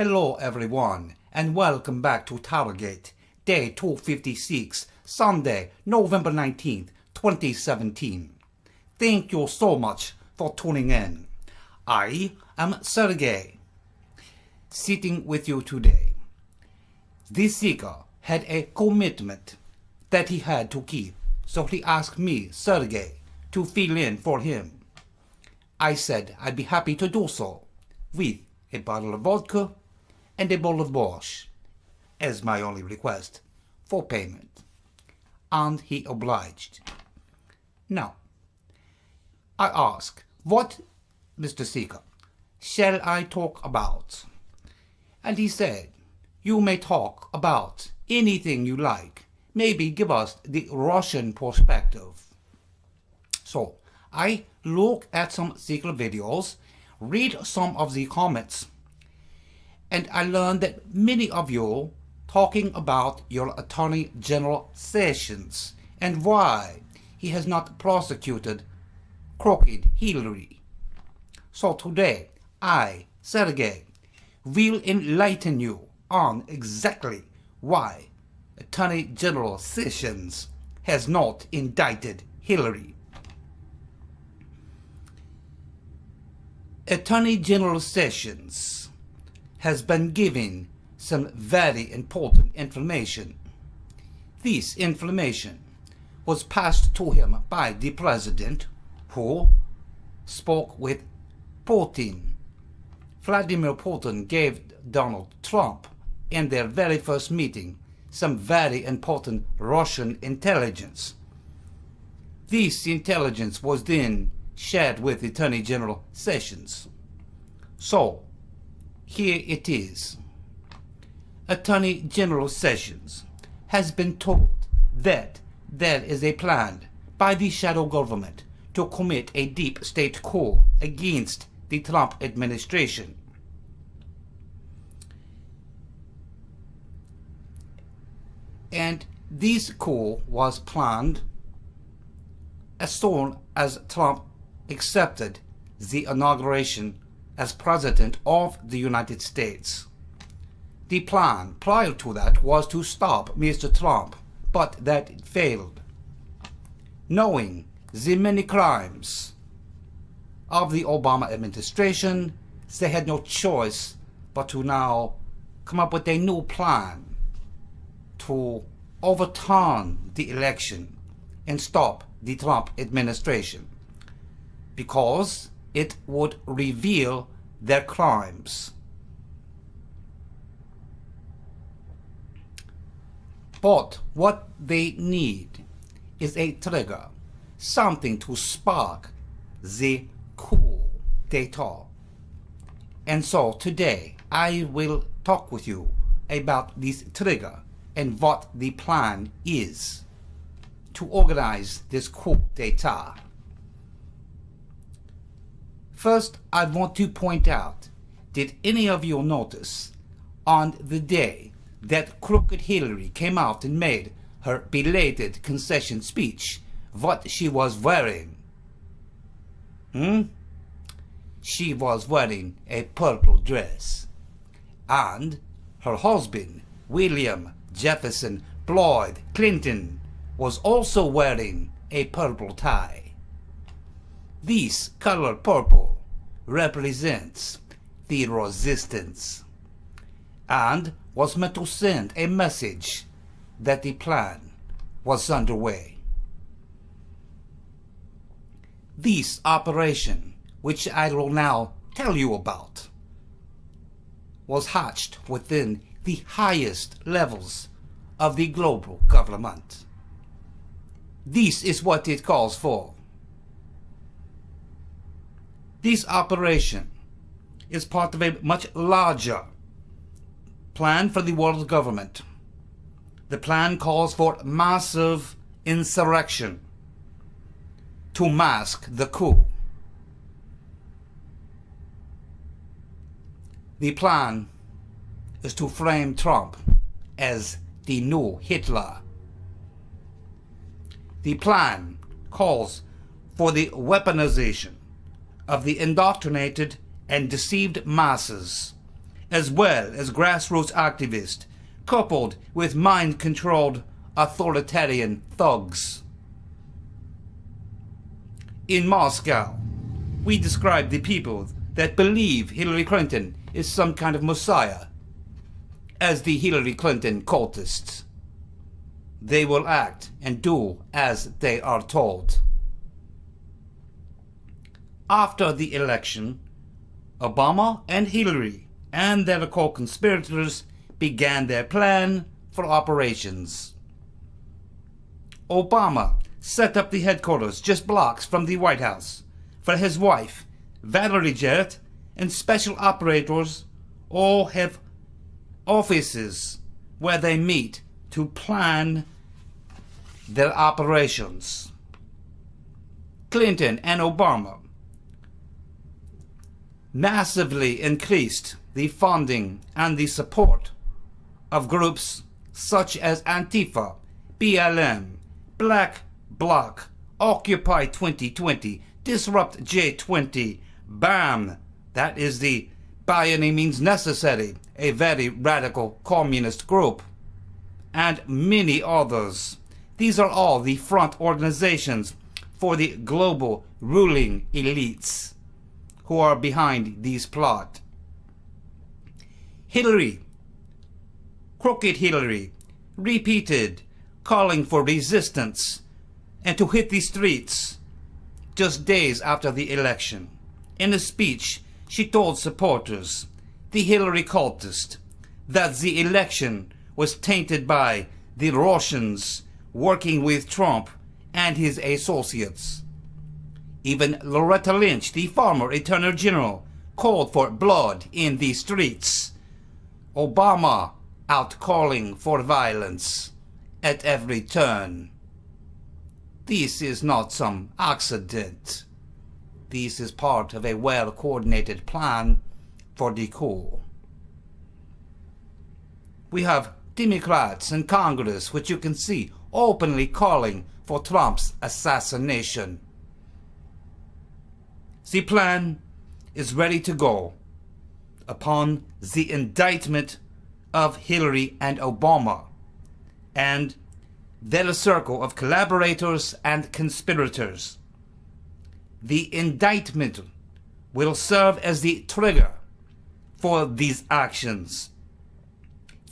Hello everyone and welcome back to TowerGate, day 256, Sunday, November 19th, 2017. Thank you so much for tuning in. I am Sergei, sitting with you today. This seeker had a commitment that he had to keep, so he asked me, Sergei, to fill in for him. I said I'd be happy to do so, with a bottle of vodka and a bowl of borscht as my only request for payment. And he obliged. Now, I ask, what, Mr. Seeker, shall I talk about? And he said, you may talk about anything you like. Maybe give us the Russian perspective. So, I look at some Seeker videos, read some of the comments, and I learned that many of you talking about your Attorney General Sessions and why he has not prosecuted crooked Hillary. So today, I, Sergei, will enlighten you on exactly why Attorney General Sessions has not indicted Hillary. Attorney General Sessions has been given some very important information. This information was passed to him by the president, who spoke with Putin. Vladimir Putin gave Donald Trump, in their very first meeting, some very important Russian intelligence. This intelligence was then shared with Attorney General Sessions. So, here it is. Attorney General Sessions has been told that there is a plan by the shadow government to commit a deep state coup against the Trump administration. And this coup was planned as soon as Trump accepted the inauguration as President of the United States. The plan prior to that was to stop Mr. Trump, but that it failed. Knowing the many crimes of the Obama administration, they had no choice but to now come up with a new plan to overturn the election and stop the Trump administration, because it would reveal their crimes. But what they need is a trigger, something to spark the coup d'etat. And so today I will talk with you about this trigger and what the plan is to organize this coup d'etat. First, I want to point out, did any of you notice on the day that crooked Hillary came out and made her belated concession speech, what she was wearing? She was wearing a purple dress. And her husband, William Jefferson Floyd Clinton, was also wearing a purple tie. This color purple represents the resistance and was meant to send a message that the plan was underway. This operation, which I will now tell you about, was hatched within the highest levels of the global government. This is what it calls for. This operation is part of a much larger plan for the world government. The plan calls for massive insurrection to mask the coup. The plan is to frame Trump as the new Hitler. The plan calls for the weaponization of the indoctrinated and deceived masses as well as grassroots activists, coupled with mind-controlled authoritarian thugs. In Moscow, we describe the people that believe Hillary Clinton is some kind of messiah as the Hillary Clinton cultists. They will act and do as they are told. After the election, Obama and Hillary and their co-conspirators began their plan for operations. Obama set up the headquarters just blocks from the White House for his wife, Valerie Jarrett, and special operators all have offices where they meet to plan their operations. Clinton and Obama massively increased the funding and the support of groups such as Antifa, BLM, Black Bloc, Occupy 2020, Disrupt J20, BAM, that is the By Any Means Necessary, a very radical communist group, and many others. These are all the front organizations for the global ruling elites who are behind these plots. Hillary, Crooked Hillary, repeated calling for resistance and to hit the streets just days after the election. In a speech, she told supporters, the Hillary cultists, that the election was tainted by the Russians working with Trump and his associates. Even Loretta Lynch, the former Attorney General, called for blood in the streets. Obama out calling for violence at every turn. This is not some accident. This is part of a well-coordinated plan for the coup. We have Democrats in Congress, which you can see openly calling for Trump's assassination. The plan is ready to go upon the indictment of Hillary and Obama and their circle of collaborators and conspirators. The indictment will serve as the trigger for these actions.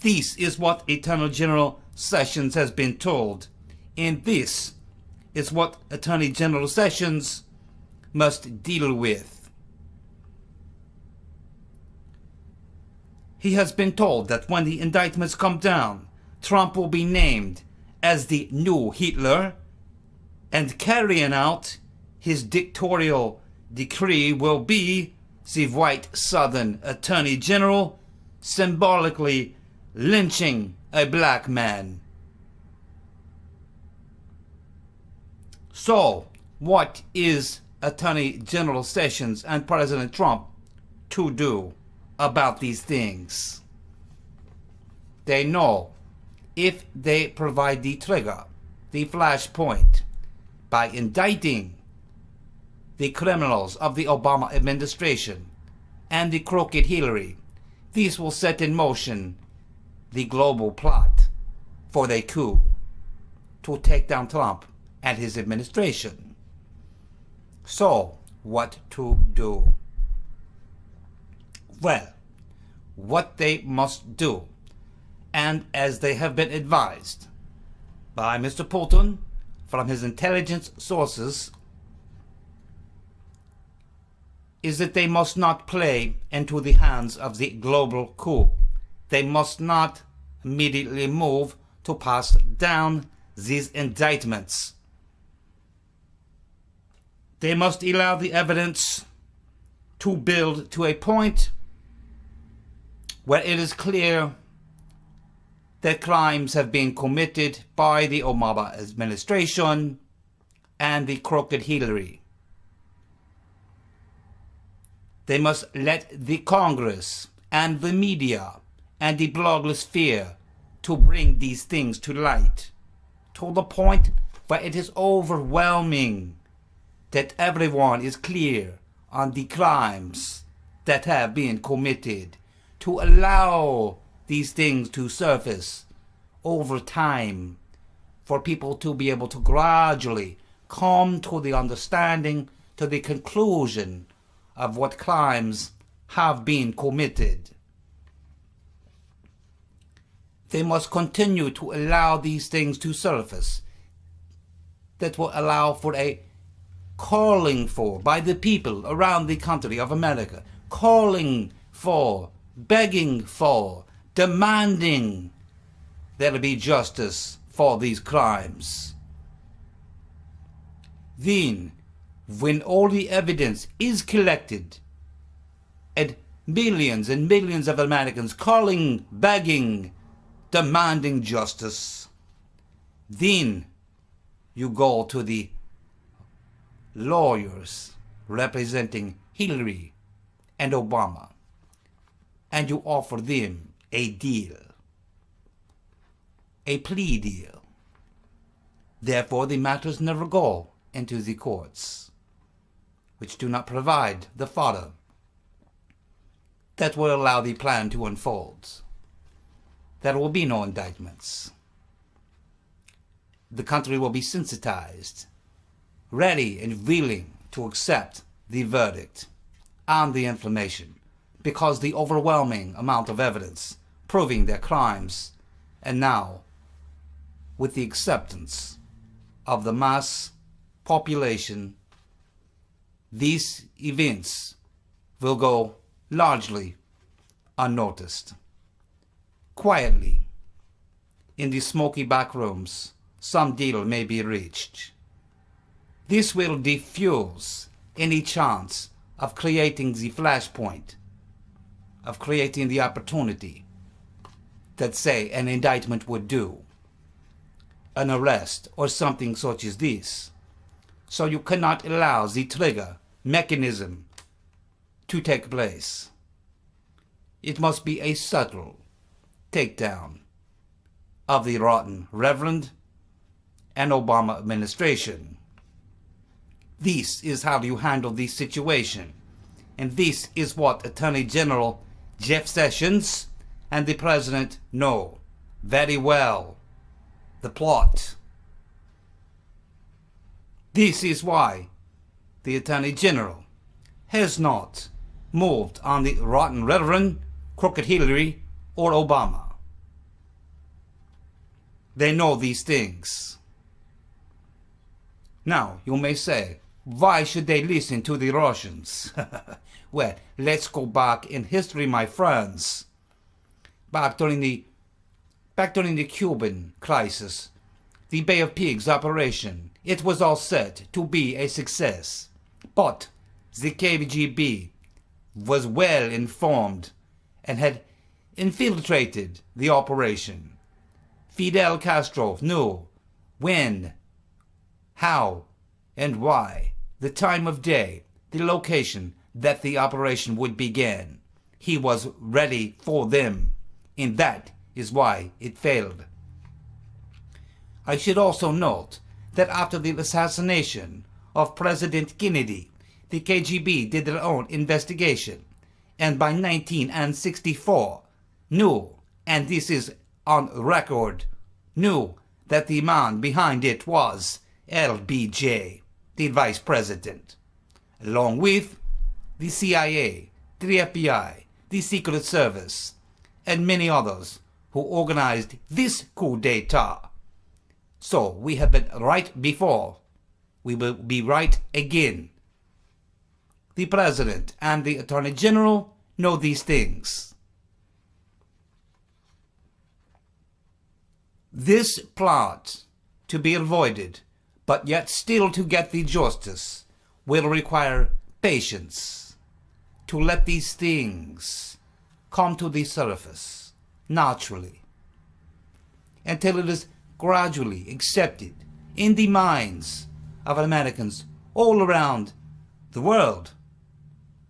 This is what Attorney General Sessions has been told, and this is what Attorney General Sessions must deal with. He has been told that when the indictments come down, Trump will be named as the new Hitler, and carrying out his dictatorial decree will be the white Southern Attorney General symbolically lynching a black man. So, what is Attorney General Sessions and President Trump to do about these things? They know if they provide the trigger, the flashpoint, by indicting the criminals of the Obama administration and the crooked Hillary, these will set in motion the global plot for the coup to take down Trump and his administration. So, what to do? Well, what they must do, and as they have been advised by Mr. Putin from his intelligence sources, is that they must not play into the hands of the global coup. They must not immediately move to pass down these indictments. They must allow the evidence to build to a point where it is clear that crimes have been committed by the Obama administration and the crooked Hillary. They must let the Congress and the media and the blogosphere to bring these things to light, to the point where it is overwhelming that everyone is clear on the crimes that have been committed, to allow these things to surface over time, for people to be able to gradually come to the understanding, to the conclusion of what crimes have been committed. They must continue to allow these things to surface that will allow for a calling for by the people around the country of America, calling for, begging for, demanding there be justice for these crimes. Then, when all the evidence is collected, and millions of Americans calling, begging, demanding justice, then you go to the lawyers representing Hillary and Obama, and you offer them a deal, a plea deal. Therefore, the matters never go into the courts, which do not provide the fodder that will allow the plan to unfold. There will be no indictments. The country will be sensitized, ready and willing to accept the verdict and the information, because the overwhelming amount of evidence proving their crimes, and now with the acceptance of the mass population, these events will go largely unnoticed. Quietly, in the smoky back rooms, some deal may be reached. This will diffuse any chance of creating the flashpoint, of creating the opportunity that, say, an indictment would do, an arrest or something such as this. So you cannot allow the trigger mechanism to take place. It must be a subtle takedown of the rotten Reverend and Obama administration. This is how you handle this situation, and this is what Attorney General Jeff Sessions and the President know very well. The plot. This is why the Attorney General has not moved on the rotten Reverend, crooked Hillary, or Obama. They know these things. Now, you may say, why should they listen to the Russians? Well, let's go back in history, my friends. Back during the Cuban crisis, the Bay of Pigs operation, it was all set to be a success. But the KGB was well informed and had infiltrated the operation. Fidel Castro knew when, how, and why, the time of day, the location that the operation would begin. He was ready for them, and that is why it failed. I should also note that after the assassination of President Kennedy, the KGB did their own investigation, and by 1964 knew, and this is on record, knew that the man behind it was LBJ, the vice president, along with the CIA, the FBI, the Secret Service, and many others who organized this coup d'etat. So we have been right before, we will be right again. The President and the Attorney General know these things. This plot to be avoided, but yet still to get the justice, will require patience to let these things come to the surface naturally, until it is gradually accepted in the minds of Americans all around the world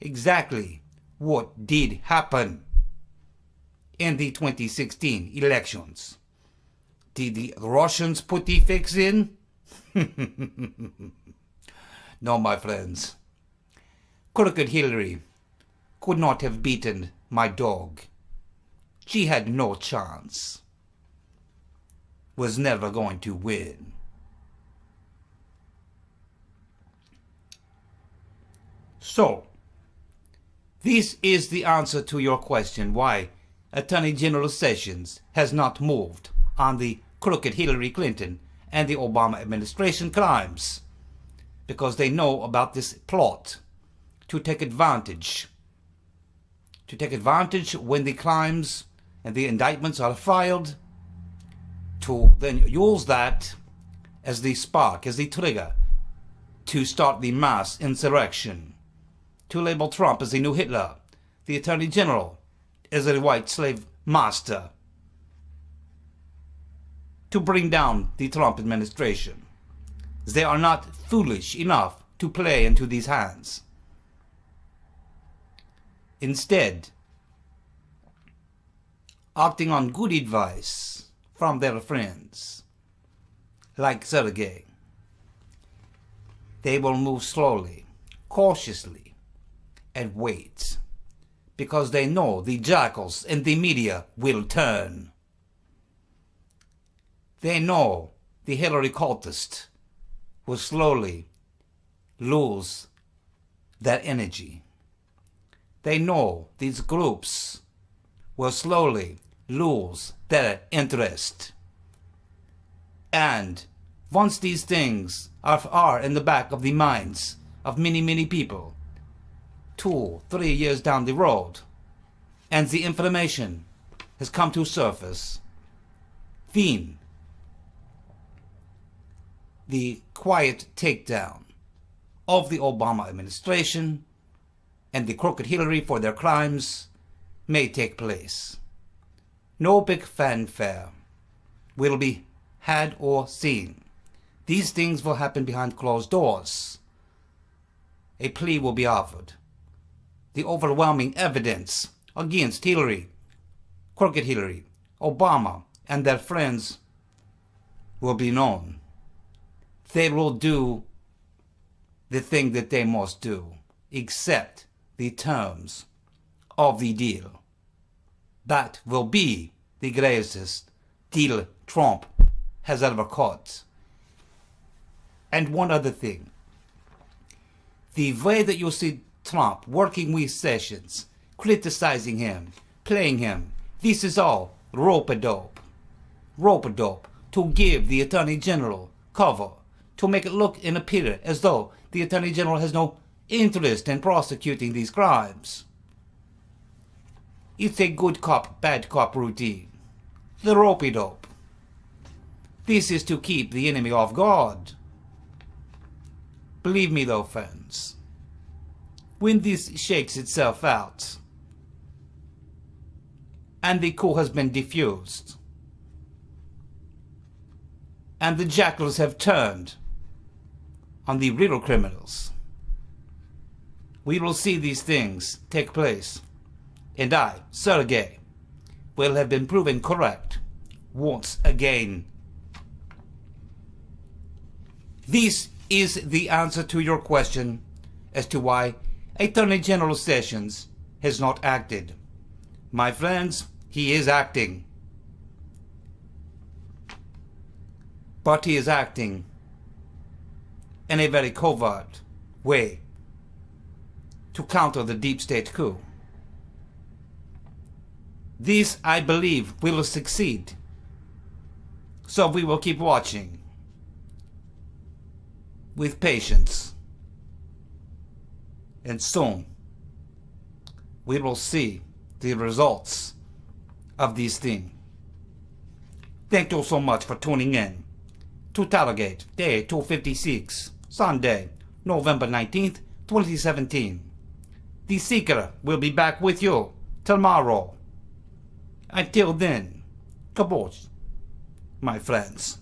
exactly what did happen in the 2016 elections. Did the Russians put the fix in? No, my friends. Crooked Hillary could not have beaten my dog she had no chance. Was never going to win. So, this is the answer to your question why Attorney General Sessions has not moved on the crooked Hillary Clinton and the Obama administration crimes. Because they know about this plot to take advantage. To take advantage when the crimes and the indictments are filed, to then use that as the spark, as the trigger, to start the mass insurrection, to label Trump as the new Hitler, the Attorney General as a white slave master, to bring down the Trump administration. They are not foolish enough to play into these hands. Instead, acting on good advice from their friends, like Sergei, they will move slowly, cautiously, and wait, because they know the jackals in the media will turn. They know the Hillary cultists will slowly lose that energy. They know these groups will slowly lose their interest. And once these things are in the back of the minds of many, many people, 2, 3 years down the road, and the information has come to surface, then the quiet takedown of the Obama administration and the crooked Hillary for their crimes may take place. No big fanfare will be had or seen. These things will happen behind closed doors. A plea will be offered. The overwhelming evidence against Hillary, crooked Hillary, Obama, and their friends will be known. They will do the thing that they must do, accept the terms of the deal. That will be the greatest deal Trump has ever cut. And one other thing. The way that you see Trump working with Sessions, criticizing him, playing him, this is all rope-a-dope. Rope-a-dope to give the Attorney General cover, to make it look and appear as though the Attorney General has no interest in prosecuting these crimes. It's a good cop, bad cop routine. The ropey-dope. This is to keep the enemy off guard. Believe me though, friends, when this shakes itself out, and the coup has been diffused, and the jackals have turned on the real criminals, we will see these things take place, and I, Sergei, will have been proven correct once again. This is the answer to your question as to why Attorney General Sessions has not acted. My friends, he is acting. But he is acting in a very covert way to counter the deep state coup. This, I believe, will succeed. So we will keep watching with patience. And soon we will see the results of these things. Thank you so much for tuning in to TowerGate, day 256, Sunday, November 19th, 2017. The Seeker will be back with you tomorrow. Until then, kabosh, my friends.